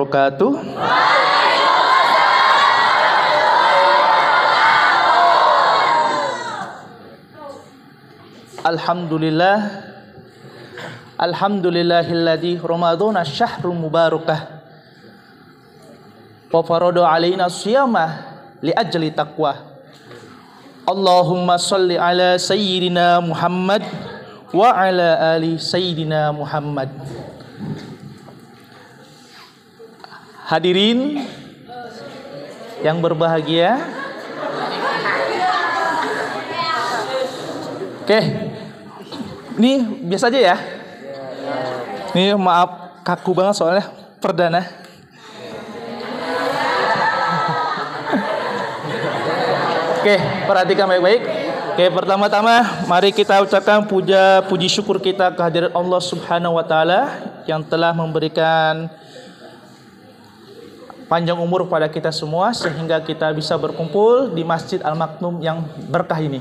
wabarakatuh. Alhamdulillah. Alhamdulillahilladzi ramadana syahrul mubarakah wa farada alaina siyama li ajli taqwa. Allahumma shalli ala sayyidina Muhammad wa ala ali sayyidina Muhammad. Hadirin yang berbahagia. Oke. Ini biasa aja ya. Ini maaf kaku banget soalnya perdana. Oke, perhatikan baik-baik. Oke, pertama-tama mari kita ucapkan puji syukur kita kehadirat Allah Subhanahu wa taala yang telah memberikan panjang umur pada kita semua sehingga kita bisa berkumpul di Masjid Al-Maktum yang berkah ini.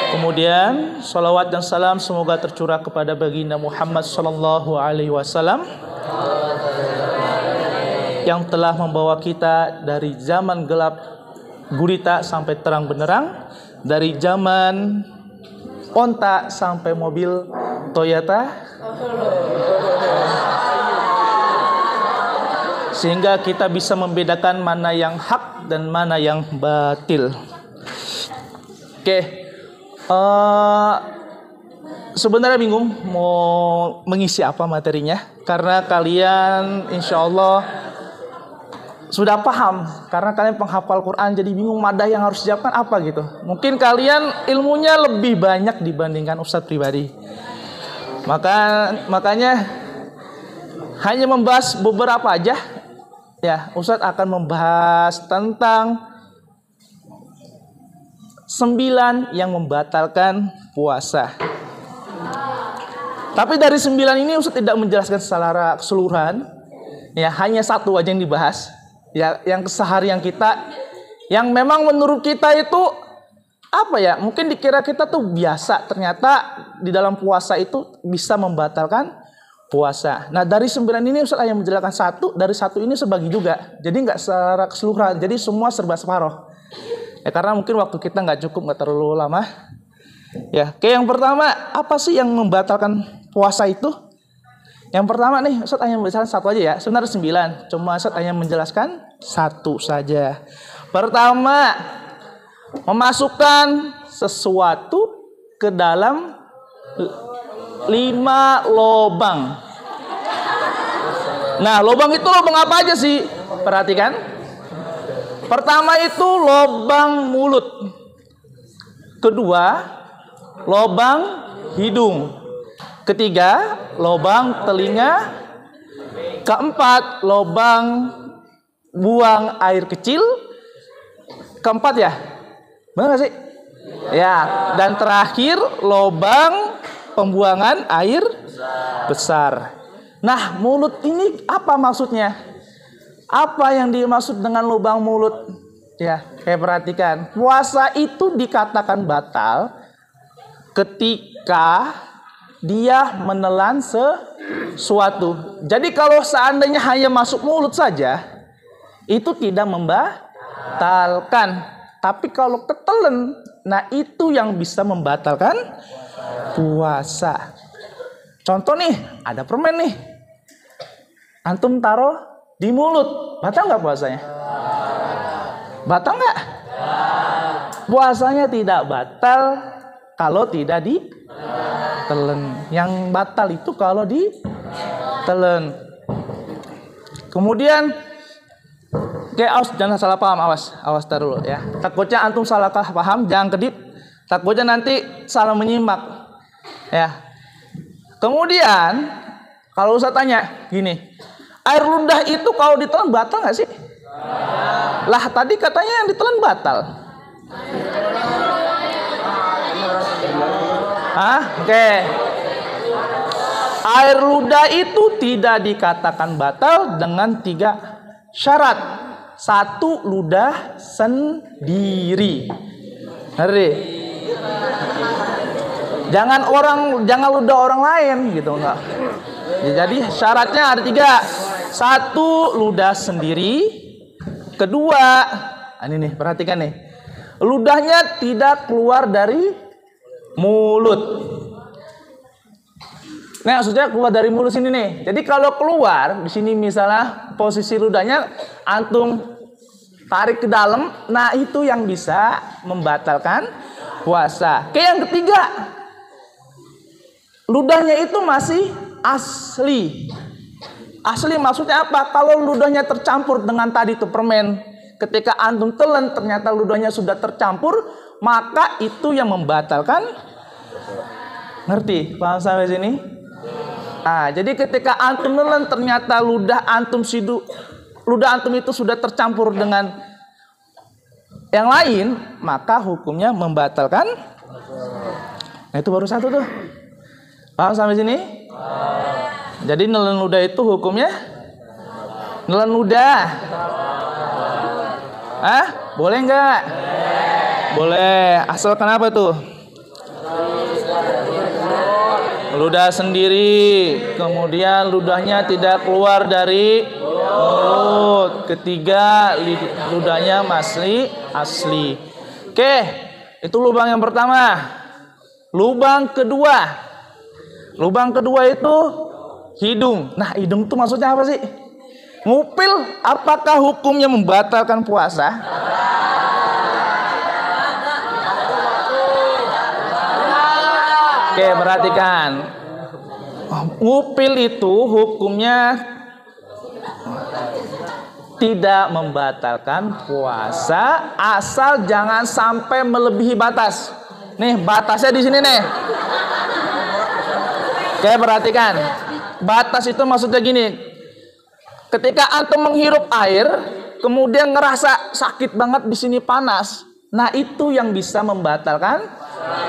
Kemudian salawat dan salam semoga tercurah kepada baginda Muhammad sallallahu alaihi wasallam yang telah membawa kita dari zaman gelap gurita sampai terang benderang, dari zaman onta sampai mobil Toyota, sehingga kita bisa membedakan mana yang hak dan mana yang batil. Oke. Sebenarnya bingung mau mengisi apa materinya, karena kalian insya Allah sudah paham, karena kalian penghafal Quran, jadi bingung madah yang harus siapkan apa gitu. Mungkin kalian ilmunya lebih banyak dibandingkan Ustadz pribadi, makanya hanya membahas beberapa aja ya. Ustadz akan membahas tentang 9 yang membatalkan puasa. Tapi dari 9 ini Ustaz tidak menjelaskan secara keseluruhan. Ya, hanya satu aja yang dibahas. Ya, yang keseharian kita, yang memang menurut kita itu apa ya? Mungkin dikira kita tuh biasa, ternyata di dalam puasa itu bisa membatalkan puasa. Nah, dari 9 ini Ustaz hanya menjelaskan satu, dari satu ini sebagi juga. Jadi nggak secara keseluruhan. Jadi semua serba separuh. Ya, karena mungkin waktu kita nggak cukup, nggak terlalu lama. Ya, oke, yang pertama apa sih yang membatalkan puasa itu? Yang pertama nih, Ustaz hanya menjelaskan satu aja ya. Sebenarnya 9, cuma Ustaz hanya menjelaskan satu saja. Pertama, memasukkan sesuatu ke dalam 5 lobang. Nah, lobang itu lobang apa aja sih? Perhatikan. Pertama itu lobang mulut. Kedua, lobang hidung. Ketiga, lobang telinga. Keempat, lobang buang air kecil. Keempat ya? Benar gak sih? Ya, dan terakhir lobang pembuangan air besar. Nah, mulut ini apa maksudnya? Apa yang dimaksud dengan lubang mulut? Ya, kayak perhatikan. Puasa itu dikatakan batal ketika dia menelan sesuatu. Jadi kalau seandainya hanya masuk mulut saja, itu tidak membatalkan. Tapi kalau ketelen, nah itu yang bisa membatalkan puasa. Contoh nih, ada permen nih. Antum taruh di mulut, batal nggak puasanya? Batal nggak? Puasanya tidak batal kalau tidak ditelen. Yang batal itu kalau ditelen. Kemudian, awas jangan salah paham, awas tar dulu ya. Takutnya antum salah paham, jangan kedip. Takutnya nanti salah menyimak. Ya. Kemudian, kalau Ustaz tanya gini. Air ludah itu kalau ditelan batal nggak sih? Lah tadi katanya yang ditelan batal. Oke. Air ludah itu tidak dikatakan batal dengan 3 syarat. 1, ludah sendiri. Ngerti? Jangan ludah orang lain gitu, enggak. Ya, jadi syaratnya ada 3. 1, ludah sendiri. Kedua, ini nih, perhatikan nih. Ludahnya tidak keluar dari mulut. Nah, maksudnya keluar dari mulut sini nih. Jadi kalau keluar di sini misalnya posisi ludahnya antum tarik ke dalam, nah itu yang bisa membatalkan puasa. Oke, yang ketiga, ludahnya itu masih asli. Asli maksudnya apa? Kalau ludahnya tercampur dengan tadi itu permen, ketika antum telan ternyata ludahnya sudah tercampur, maka itu yang membatalkan. Ngerti? Paham sampai sini? Nah, jadi ketika antum telan ternyata ludah antum itu sudah tercampur dengan yang lain, maka hukumnya membatalkan. Nah, itu baru 1 tuh. Paham sampai sini? Jadi nelen ludah itu hukumnya nelen ludah. Boleh nggak? Boleh. Asal kenapa tuh? Ludah sendiri. Kemudian ludahnya tidak keluar dari mulut. Ketiga, ludahnya masih asli. Oke, itu lubang yang pertama. Lubang kedua. Lubang kedua itu hidung. Nah, hidung itu maksudnya apa sih? Ngupil, apakah hukumnya membatalkan puasa? Oke, perhatikan. Ngupil itu hukumnya tidak membatalkan puasa asal jangan sampai melebihi batas. Nih, batasnya di sini nih. Oke, perhatikan. Batas itu maksudnya gini. Ketika antum menghirup air, kemudian ngerasa sakit banget di sini panas. Nah, itu yang bisa membatalkan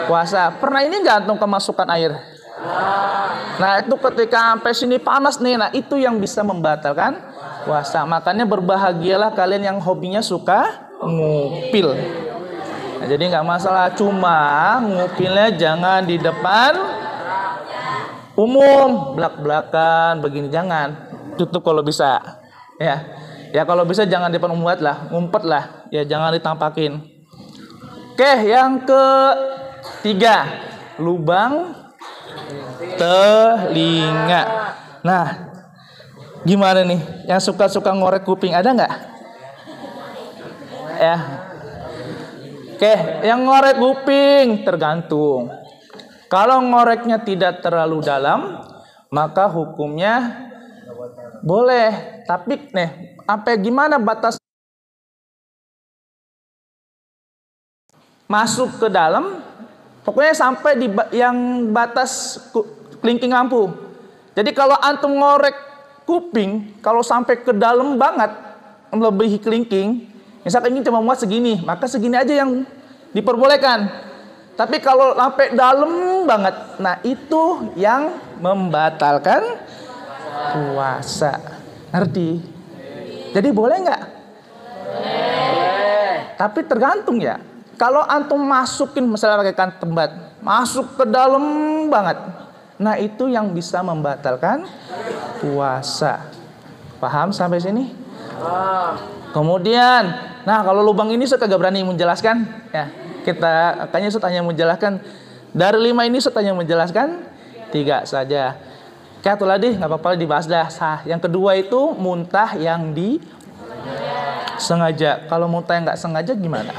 puasa. Pernah ini nggak antum kemasukan air? Nah, itu ketika sampai sini panas nih. Nah, itu yang bisa membatalkan puasa. Makanya berbahagialah kalian yang hobinya suka ngupil. Nah, jadi nggak masalah, cuma ngupilnya jangan di depan umum, belak-belakan begini, jangan. Tutup kalau bisa. Ya kalau bisa jangan depan umum lah, ngumpet lah. Ya jangan ditampakin. Oke, yang ketiga, lubang telinga. Nah, gimana nih? Yang suka-suka ngorek kuping ada nggak? Ya. Oke, yang ngorek kuping tergantung. Kalau ngoreknya tidak terlalu dalam, maka hukumnya boleh. Tapi nih, sampai gimana batas masuk ke dalam? Pokoknya sampai di yang batas kelingking lampu. Jadi kalau antum ngorek kuping, kalau sampai ke dalam banget, melebihi kelingking, misalkan ini cuma muat segini, maka segini aja yang diperbolehkan. Tapi kalau sampai dalam banget, nah itu yang membatalkan puasa. Ngerti? Jadi boleh nggak? Tapi tergantung ya. Kalau antum masukin misalnya pakai tembat, masuk ke dalam banget, nah itu yang bisa membatalkan puasa. Paham sampai sini? Kemudian, nah kalau lubang ini saya kagak berani menjelaskan, ya. Kita kayaknya Ustaz hanya menjelaskan dari 5 ini, Ustaz hanya menjelaskan 3 saja. Kayak tadi nggak apa-apa dibahas dah. Yang kedua itu muntah yang disengaja. Kalau muntah yang nggak sengaja gimana?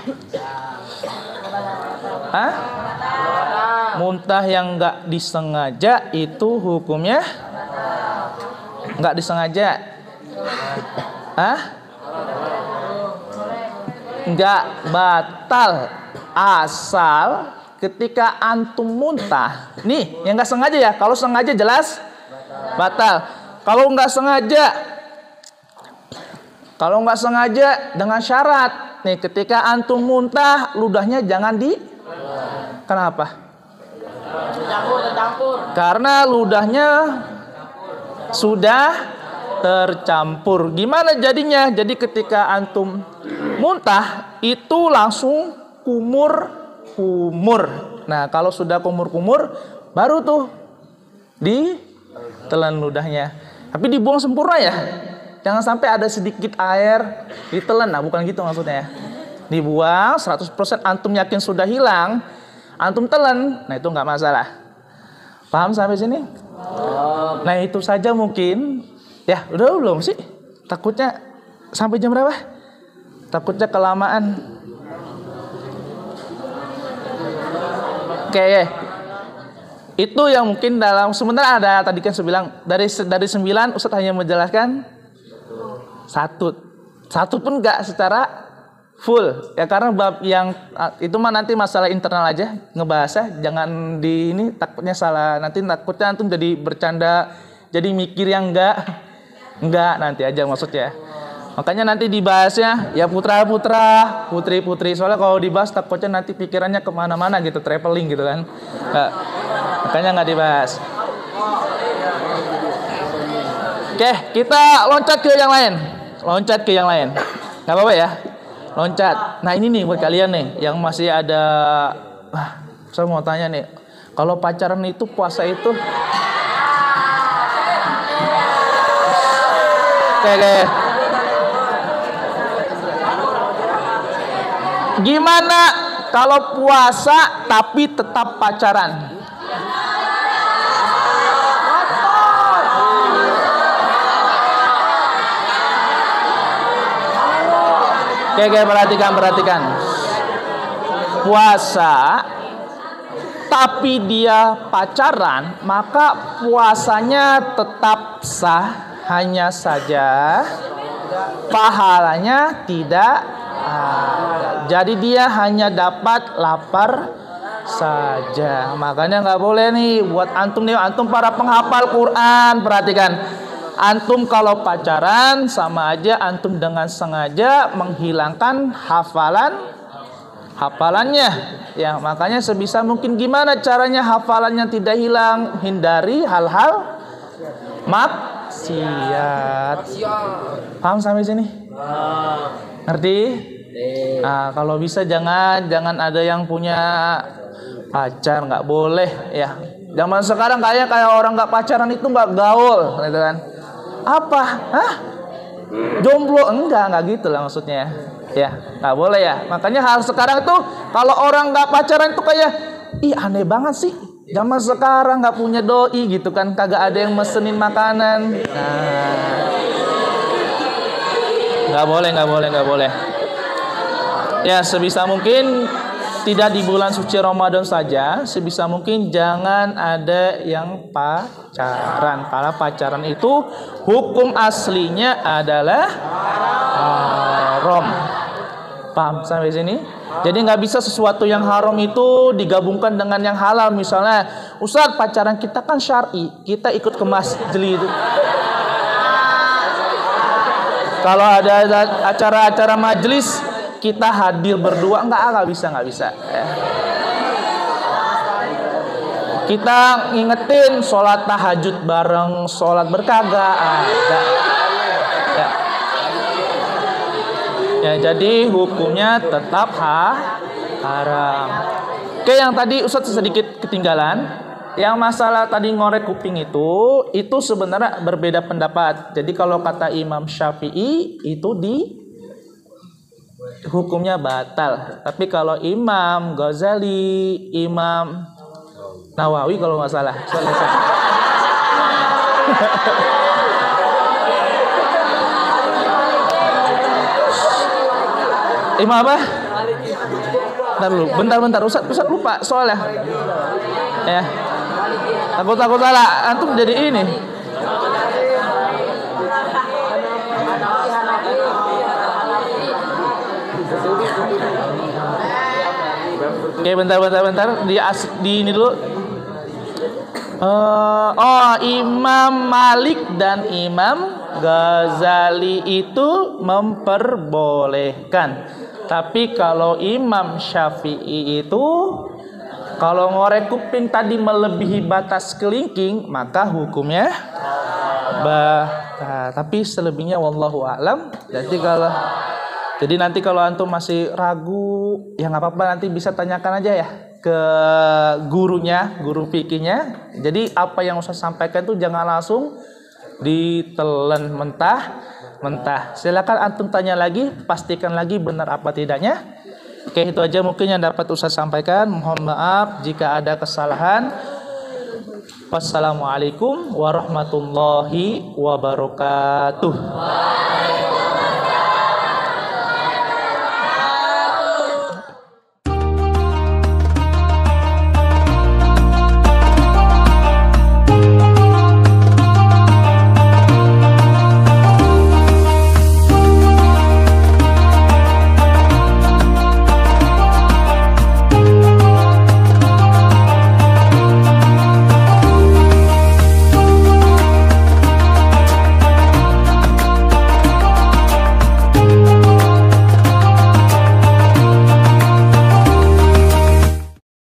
Muntah yang nggak disengaja itu hukumnya nggak disengaja. Nggak batal. Asal ketika antum muntah, nih yang nggak sengaja ya. Kalau sengaja jelas batal. Kalau nggak sengaja dengan syarat, nih ketika antum muntah ludahnya jangan kenapa? Tercampur. Karena ludahnya sudah tercampur. Gimana jadinya? Jadi ketika antum muntah itu langsung kumur. Nah, kalau sudah kumur-kumur, baru tuh ditelan ludahnya. Tapi dibuang sempurna ya. Jangan sampai ada sedikit air ditelan. Nah, bukan gitu maksudnya ya. Dibuang 100% antum yakin sudah hilang, antum telan. Nah, itu nggak masalah. Paham sampai sini? Nah, itu saja mungkin. Ya, udah belum sih? Takutnya sampai jam berapa? Takutnya kelamaan. Oke. Itu yang mungkin dalam sebenarnya ada tadi kan saya bilang dari 9 Ustaz hanya menjelaskan satu pun enggak secara full ya, karena bab yang itu mah nanti masalah internal aja ngebahasnya, jangan di ini takutnya salah, nanti takutnya antum jadi bercanda jadi mikir yang enggak nanti aja maksudnya. Makanya nanti dibahasnya ya putra-putra, putri-putri, soalnya kalau dibahas takutnya nanti pikirannya kemana-mana gitu, traveling gitu kan. Makanya nggak dibahas. Oke, kita loncat ke yang lain. Nggak apa-apa ya, loncat. Nah, ini nih buat kalian nih yang masih ada. Saya mau tanya nih, kalau pacaran itu puasa itu oke. Gimana kalau puasa tapi tetap pacaran? Oke, perhatikan. Puasa tapi dia pacaran, maka puasanya tetap sah, hanya saja pahalanya tidak ada. Jadi dia hanya dapat lapar saja. Makanya nggak boleh nih buat antum nih, antum para penghafal Quran, perhatikan. Antum kalau pacaran sama aja antum dengan sengaja menghilangkan hafalannya. Ya, makanya sebisa mungkin gimana caranya hafalannya tidak hilang? Hindari hal-hal maksiat. Paham sampai sini? Ngerti? Nah, kalau bisa jangan ada yang punya pacar, nggak boleh ya. Zaman sekarang kayak orang nggak pacaran itu nggak gaul, gitu kan? Apa? Jomblo? Enggak gitu lah maksudnya. Ya, nggak boleh ya. Makanya hal sekarang tuh kalau orang nggak pacaran itu kayak, ih aneh banget sih. Zaman sekarang nggak punya doi gitu kan, kagak ada yang mesenin makanan. Nah, nggak boleh. Ya, sebisa mungkin tidak di bulan suci Ramadan saja, sebisa mungkin jangan ada yang pacaran. Karena pacaran itu hukum aslinya adalah haram. Paham sampai sini? Jadi nggak bisa sesuatu yang haram itu digabungkan dengan yang halal. Misalnya, Ustaz, pacaran kita kan syar'i, kita ikut ke masjid itu. Kalau ada acara-acara majelis kita hadir berdua, nggak bisa ya. Kita ngingetin sholat tahajud bareng, sholat berkagak ada ya, jadi hukumnya tetap haram. Oke, yang tadi Ustaz sedikit ketinggalan, yang masalah tadi ngorek kuping itu sebenarnya berbeda pendapat. Jadi kalau kata Imam Syafi'i itu hukumnya batal. Tapi kalau Imam Ghazali, Imam Nawawi kalau nggak salah. Imam apa? Bentar, Ustaz lupa soalnya. Ya. Takut salah, antum jadi ini. Oke, bentar. Di ini dulu. Imam Malik dan Imam Ghazali itu memperbolehkan. Tapi kalau Imam Syafi'i itu kalau ngorek kuping tadi melebihi batas kelingking, maka hukumnya batal. Tapi selebihnya wallahu a'lam. Jadi nanti kalau antum masih ragu, ya nggak apa-apa, nanti bisa tanyakan aja ya ke gurunya, guru fikihnya. Jadi apa yang Ustaz sampaikan itu jangan langsung ditelan mentah. Silakan antum tanya lagi, pastikan lagi benar apa tidaknya. Oke, itu aja mungkin yang dapat Ustaz sampaikan. Mohon maaf jika ada kesalahan. Wassalamualaikum warahmatullahi wabarakatuh.